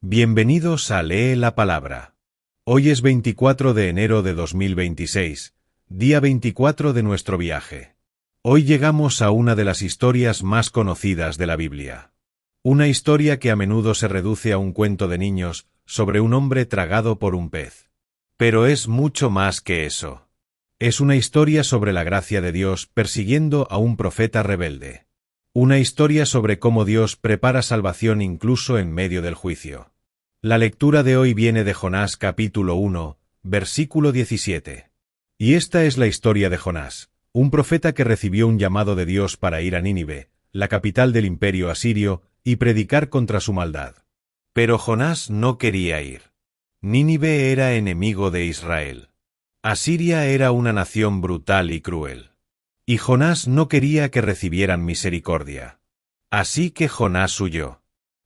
Bienvenidos a Lee la Palabra. Hoy es 24 de enero de 2026, día 24 de nuestro viaje. Hoy llegamos a una de las historias más conocidas de la Biblia. Una historia que a menudo se reduce a un cuento de niños sobre un hombre tragado por un pez. Pero es mucho más que eso. Es una historia sobre la gracia de Dios persiguiendo a un profeta rebelde. Una historia sobre cómo Dios prepara salvación incluso en medio del juicio. La lectura de hoy viene de Jonás capítulo 1, versículo 17. Y esta es la historia de Jonás, un profeta que recibió un llamado de Dios para ir a Nínive, la capital del imperio asirio, y predicar contra su maldad. Pero Jonás no quería ir. Nínive era enemigo de Israel. Asiria era una nación brutal y cruel. Y Jonás no quería que recibieran misericordia. Así que Jonás huyó.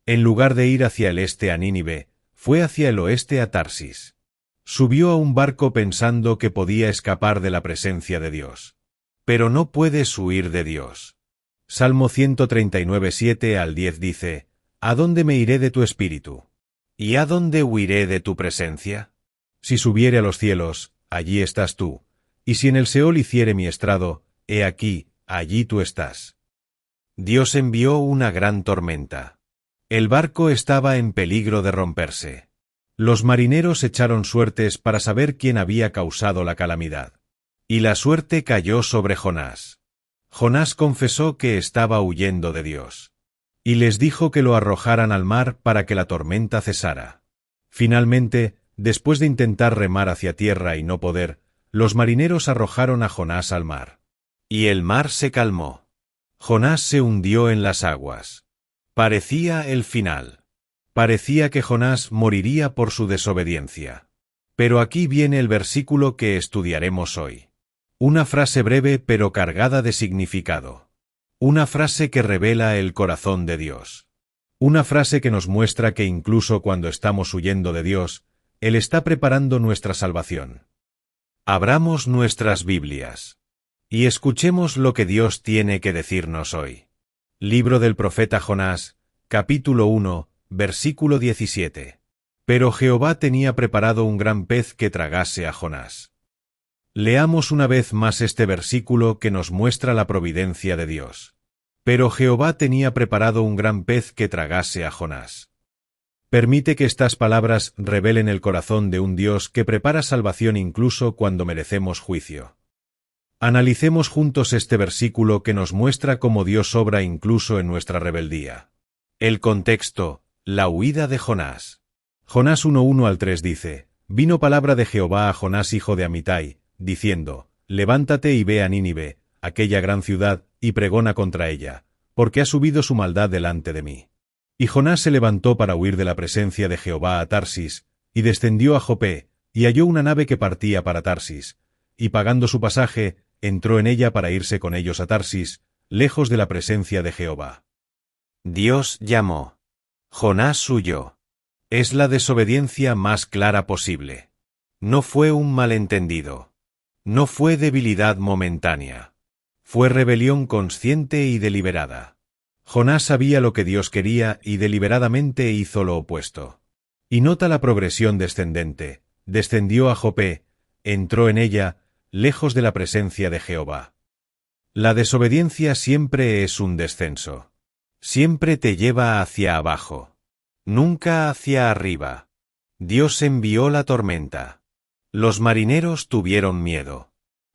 En lugar de ir hacia el este a Nínive, fue hacia el oeste a Tarsis. Subió a un barco pensando que podía escapar de la presencia de Dios. Pero no puedes huir de Dios. Salmo 139, 7 al 10 dice: ¿A dónde me iré de tu espíritu? ¿Y a dónde huiré de tu presencia? Si subiere a los cielos, allí estás tú. Y si en el Seol hiciere mi estrado, he aquí, allí tú estás. Dios envió una gran tormenta. El barco estaba en peligro de romperse. Los marineros echaron suertes para saber quién había causado la calamidad. Y la suerte cayó sobre Jonás. Jonás confesó que estaba huyendo de Dios. Y les dijo que lo arrojaran al mar para que la tormenta cesara. Finalmente, después de intentar remar hacia tierra y no poder, los marineros arrojaron a Jonás al mar. Y el mar se calmó. Jonás se hundió en las aguas. Parecía el final. Parecía que Jonás moriría por su desobediencia. Pero aquí viene el versículo que estudiaremos hoy. Una frase breve pero cargada de significado. Una frase que revela el corazón de Dios. Una frase que nos muestra que incluso cuando estamos huyendo de Dios, Él está preparando nuestra salvación. Abramos nuestras Biblias y escuchemos lo que Dios tiene que decirnos hoy. Libro del profeta Jonás, capítulo 1, versículo 17. Pero Jehová tenía preparado un gran pez que tragase a Jonás. Leamos una vez más este versículo que nos muestra la providencia de Dios. Pero Jehová tenía preparado un gran pez que tragase a Jonás. Permite que estas palabras revelen el corazón de un Dios que prepara salvación incluso cuando merecemos juicio. Analicemos juntos este versículo que nos muestra cómo Dios obra incluso en nuestra rebeldía. El contexto, la huida de Jonás. Jonás 1:1 al 3 dice: Vino palabra de Jehová a Jonás hijo de Amitai, diciendo: Levántate y ve a Nínive, aquella gran ciudad, y pregona contra ella, porque ha subido su maldad delante de mí. Y Jonás se levantó para huir de la presencia de Jehová a Tarsis, y descendió a Jope, y halló una nave que partía para Tarsis, y pagando su pasaje, entró en ella para irse con ellos a Tarsis, lejos de la presencia de Jehová. Dios llamó. Jonás huyó. Es la desobediencia más clara posible. No fue un malentendido. No fue debilidad momentánea. Fue rebelión consciente y deliberada. Jonás sabía lo que Dios quería y deliberadamente hizo lo opuesto. Y nota la progresión descendente. Descendió a Jope, entró en ella, lejos de la presencia de Jehová. La desobediencia siempre es un descenso. Siempre te lleva hacia abajo. Nunca hacia arriba. Dios envió la tormenta. Los marineros tuvieron miedo.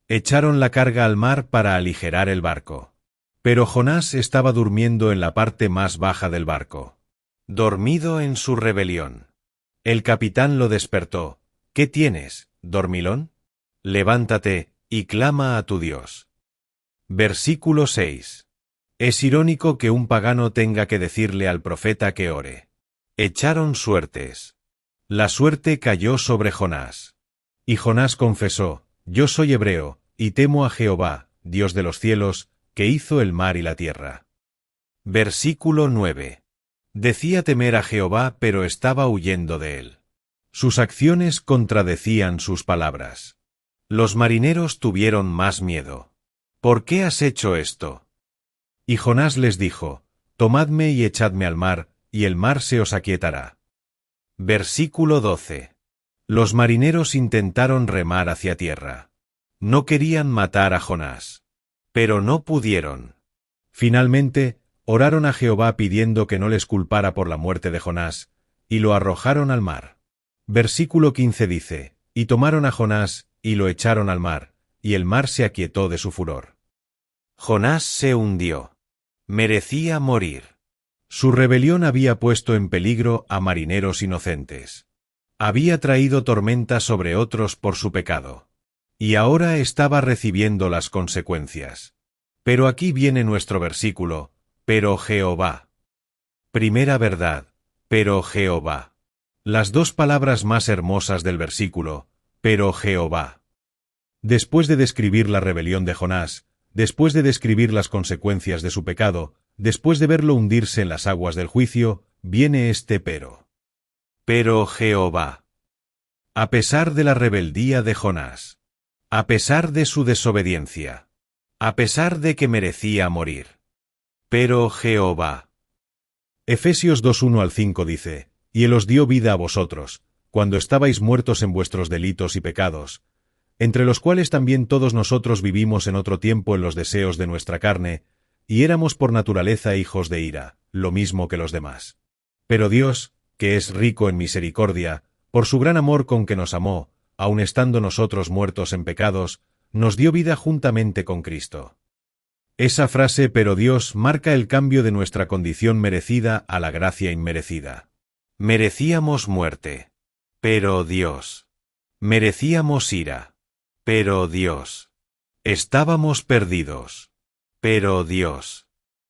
Echaron la carga al mar para aligerar el barco. Pero Jonás estaba durmiendo en la parte más baja del barco. Dormido en su rebelión. El capitán lo despertó. ¿Qué tienes, dormilón? Levántate, y clama a tu Dios. Versículo 6. Es irónico que un pagano tenga que decirle al profeta que ore. Echaron suertes. La suerte cayó sobre Jonás. Y Jonás confesó: Yo soy hebreo, y temo a Jehová, Dios de los cielos, que hizo el mar y la tierra. Versículo 9. Decía temer a Jehová, pero estaba huyendo de él. Sus acciones contradecían sus palabras. Los marineros tuvieron más miedo. ¿Por qué has hecho esto? Y Jonás les dijo: Tomadme y echadme al mar, y el mar se os aquietará. Versículo 12. Los marineros intentaron remar hacia tierra. No querían matar a Jonás. Pero no pudieron. Finalmente, oraron a Jehová pidiendo que no les culpara por la muerte de Jonás, y lo arrojaron al mar. Versículo 15 dice, y tomaron a Jonás, y lo echaron al mar, y el mar se aquietó de su furor. Jonás se hundió. Merecía morir. Su rebelión había puesto en peligro a marineros inocentes. Había traído tormenta sobre otros por su pecado. Y ahora estaba recibiendo las consecuencias. Pero aquí viene nuestro versículo, pero Jehová. Primera verdad, pero Jehová. Las dos palabras más hermosas del versículo, pero Jehová. Después de describir la rebelión de Jonás, después de describir las consecuencias de su pecado, después de verlo hundirse en las aguas del juicio, viene este pero. Pero Jehová. A pesar de la rebeldía de Jonás, a pesar de su desobediencia, a pesar de que merecía morir. Pero Jehová. Efesios 2:1-5 dice, y Él os dio vida a vosotros, cuando estabais muertos en vuestros delitos y pecados, entre los cuales también todos nosotros vivimos en otro tiempo en los deseos de nuestra carne, y éramos por naturaleza hijos de ira, lo mismo que los demás. Pero Dios, que es rico en misericordia, por su gran amor con que nos amó, aun estando nosotros muertos en pecados, nos dio vida juntamente con Cristo. Esa frase pero Dios marca el cambio de nuestra condición merecida a la gracia inmerecida. Merecíamos muerte. Pero Dios. Merecíamos ira. Pero Dios. Estábamos perdidos. Pero Dios.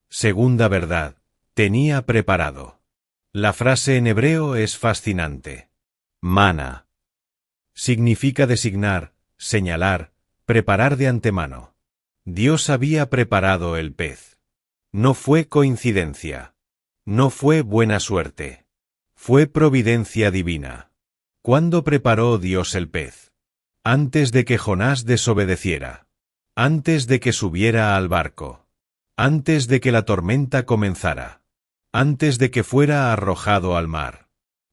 Segunda verdad, tenía preparado. La frase en hebreo es fascinante. Mana. Significa designar, señalar, preparar de antemano. Dios había preparado el pez. No fue coincidencia. No fue buena suerte. Fue providencia divina. ¿Cuándo preparó Dios el pez? Antes de que Jonás desobedeciera. Antes de que subiera al barco. Antes de que la tormenta comenzara. Antes de que fuera arrojado al mar.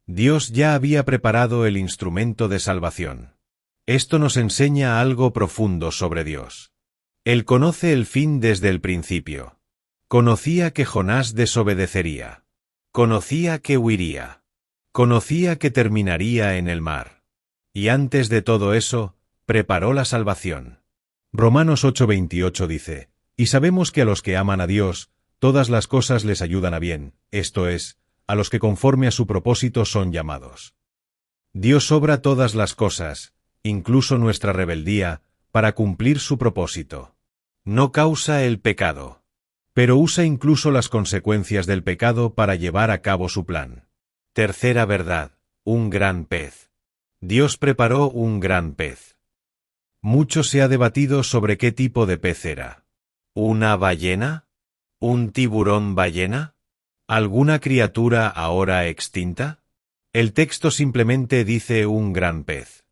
Dios ya había preparado el instrumento de salvación. Esto nos enseña algo profundo sobre Dios. Él conoce el fin desde el principio. Conocía que Jonás desobedecería. Conocía que huiría. Conocía que terminaría en el mar. Y antes de todo eso, preparó la salvación. Romanos 8:28 dice, y sabemos que a los que aman a Dios, todas las cosas les ayudan a bien, esto es, a los que conforme a su propósito son llamados. Dios obra todas las cosas, incluso nuestra rebeldía, para cumplir su propósito. No causa el pecado, pero usa incluso las consecuencias del pecado para llevar a cabo su plan. Tercera verdad, un gran pez. Dios preparó un gran pez. Mucho se ha debatido sobre qué tipo de pez era. ¿Una ballena? ¿Un tiburón ballena? ¿Alguna criatura ahora extinta? El texto simplemente dice un gran pez.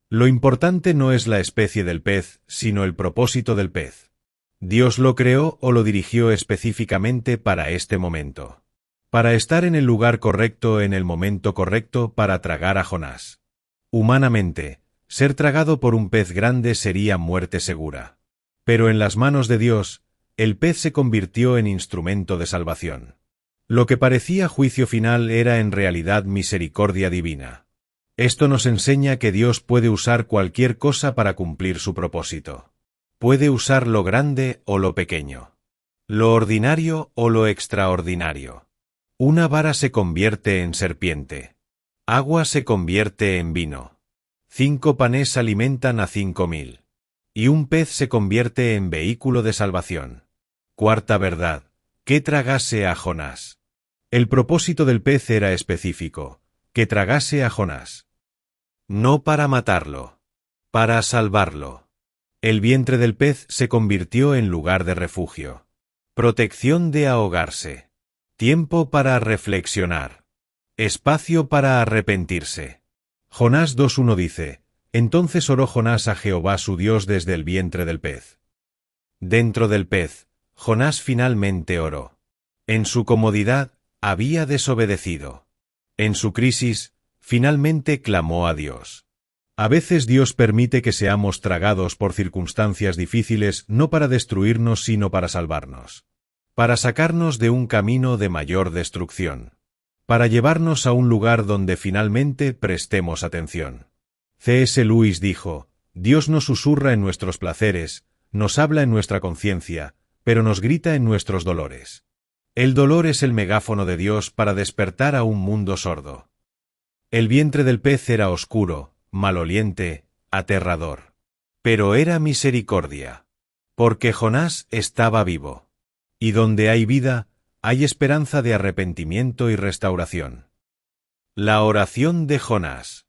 Lo importante no es la especie del pez, sino el propósito del pez. Dios lo creó o lo dirigió específicamente para este momento. Para estar en el lugar correcto en el momento correcto para tragar a Jonás. Humanamente, ser tragado por un pez grande sería muerte segura. Pero en las manos de Dios, el pez se convirtió en instrumento de salvación. Lo que parecía juicio final era en realidad misericordia divina. Esto nos enseña que Dios puede usar cualquier cosa para cumplir su propósito. Puede usar lo grande o lo pequeño. Lo ordinario o lo extraordinario. Una vara se convierte en serpiente. Agua se convierte en vino. 5 panes alimentan a 5000. Y un pez se convierte en vehículo de salvación. Cuarta verdad, que tragase a Jonás. El propósito del pez era específico, que tragase a Jonás. No para matarlo, para salvarlo. El vientre del pez se convirtió en lugar de refugio. Protección de ahogarse. Tiempo para reflexionar. Espacio para arrepentirse. Jonás 2:1 dice, entonces oró Jonás a Jehová su Dios desde el vientre del pez. Dentro del pez, Jonás finalmente oró. En su comodidad, había desobedecido. En su crisis, finalmente clamó a Dios. A veces Dios permite que seamos tragados por circunstancias difíciles no para destruirnos sino para salvarnos. Para sacarnos de un camino de mayor destrucción. Para llevarnos a un lugar donde finalmente prestemos atención. C.S. Lewis dijo, Dios nos susurra en nuestros placeres, nos habla en nuestra conciencia, pero nos grita en nuestros dolores. El dolor es el megáfono de Dios para despertar a un mundo sordo. El vientre del pez era oscuro, maloliente, aterrador. Pero era misericordia. Porque Jonás estaba vivo. Y donde hay vida, hay esperanza de arrepentimiento y restauración. La oración de Jonás.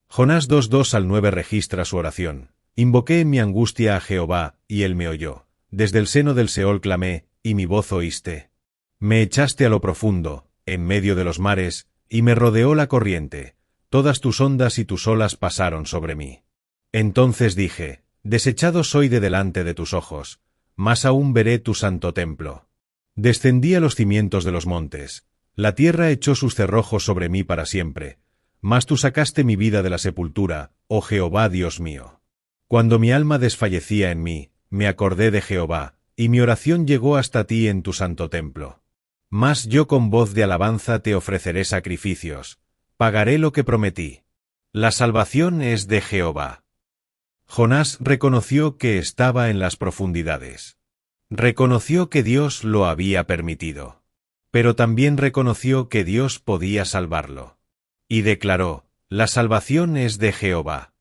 Jonás 2:2 al 9 registra su oración. Invoqué en mi angustia a Jehová, y él me oyó. Desde el seno del Seol clamé, y mi voz oíste. Me echaste a lo profundo, en medio de los mares, y me rodeó la corriente. Todas tus ondas y tus olas pasaron sobre mí. Entonces dije, desechado soy de delante de tus ojos, mas aún veré tu santo templo. Descendí a los cimientos de los montes, la tierra echó sus cerrojos sobre mí para siempre, mas tú sacaste mi vida de la sepultura, oh Jehová Dios mío. Cuando mi alma desfallecía en mí, me acordé de Jehová, y mi oración llegó hasta ti en tu santo templo. Mas yo con voz de alabanza te ofreceré sacrificios, pagaré lo que prometí. La salvación es de Jehová. Jonás reconoció que estaba en las profundidades. Reconoció que Dios lo había permitido. Pero también reconoció que Dios podía salvarlo. Y declaró, la salvación es de Jehová.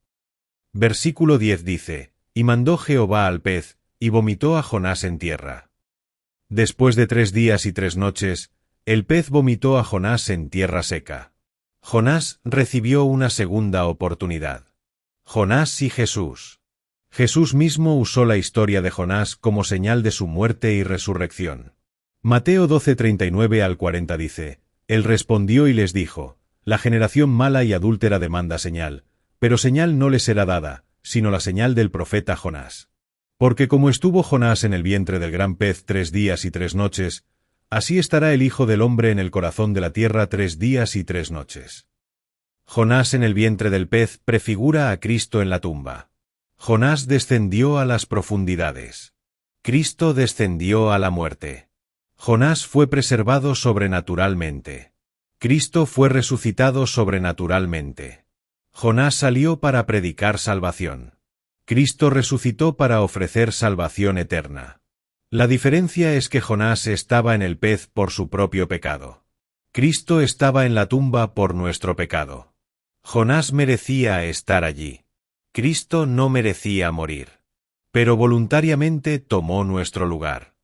Versículo 10 dice, y mandó Jehová al pez, y vomitó a Jonás en tierra. Después de 3 días y 3 noches, el pez vomitó a Jonás en tierra seca. Jonás recibió una segunda oportunidad. Jonás y Jesús. Jesús mismo usó la historia de Jonás como señal de su muerte y resurrección. Mateo 12:39 al 40 dice, Él respondió y les dijo, la generación mala y adúltera demanda señal, pero señal no le será dada, sino la señal del profeta Jonás. Porque como estuvo Jonás en el vientre del gran pez 3 días y 3 noches, así estará el Hijo del Hombre en el corazón de la tierra 3 días y 3 noches. Jonás en el vientre del pez prefigura a Cristo en la tumba. Jonás descendió a las profundidades. Cristo descendió a la muerte. Jonás fue preservado sobrenaturalmente. Cristo fue resucitado sobrenaturalmente. Jonás salió para predicar salvación. Cristo resucitó para ofrecer salvación eterna. La diferencia es que Jonás estaba en el pez por su propio pecado. Cristo estaba en la tumba por nuestro pecado. Jonás merecía estar allí. Cristo no merecía morir. Pero voluntariamente tomó nuestro lugar.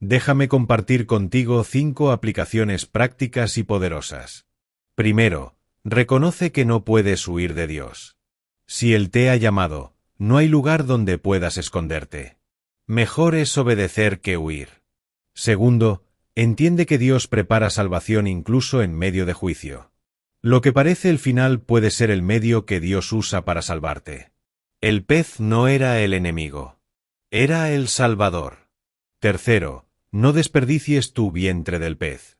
Déjame compartir contigo 5 aplicaciones prácticas y poderosas. Primero, reconoce que no puedes huir de Dios. Si Él te ha llamado, no hay lugar donde puedas esconderte. Mejor es obedecer que huir. Segundo, entiende que Dios prepara salvación incluso en medio de juicio. Lo que parece el final puede ser el medio que Dios usa para salvarte. El pez no era el enemigo. Era el Salvador. Tercero, no desperdicies tu vientre del pez.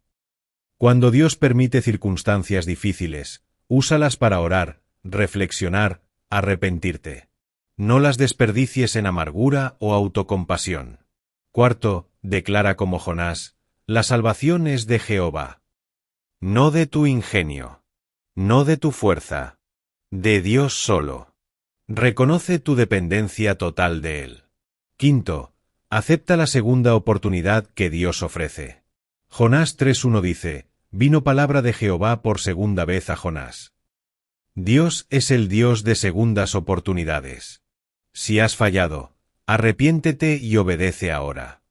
Cuando Dios permite circunstancias difíciles, úsalas para orar, reflexionar, arrepentirte. No las desperdicies en amargura o autocompasión. Cuarto, declara como Jonás, la salvación es de Jehová. No de tu ingenio. No de tu fuerza. De Dios solo. Reconoce tu dependencia total de Él. Quinto, acepta la segunda oportunidad que Dios ofrece. Jonás 3:1 dice, vino palabra de Jehová por segunda vez a Jonás. Dios es el Dios de segundas oportunidades. Si has fallado, arrepiéntete y obedece ahora.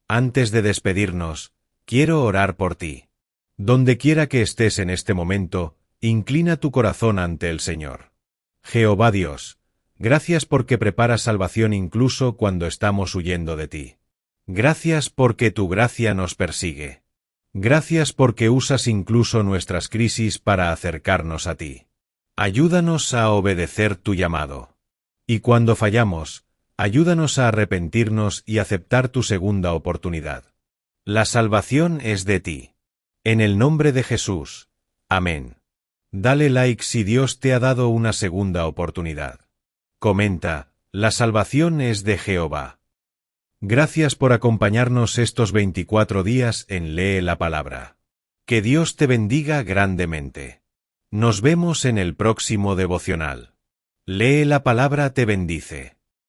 Antes de despedirnos, quiero orar por ti. Donde quiera que estés en este momento, inclina tu corazón ante el Señor. Jehová Dios, gracias porque preparas salvación incluso cuando estamos huyendo de ti. Gracias porque tu gracia nos persigue. Gracias porque usas incluso nuestras crisis para acercarnos a ti. Ayúdanos a obedecer tu llamado. Y cuando fallamos, ayúdanos a arrepentirnos y aceptar tu segunda oportunidad. La salvación es de ti. En el nombre de Jesús. Amén. Dale like si Dios te ha dado una segunda oportunidad. Comenta, la salvación es de Jehová. Gracias por acompañarnos estos 24 días en Lee la Palabra. Que Dios te bendiga grandemente. Nos vemos en el próximo devocional. Lee la Palabra te bendice.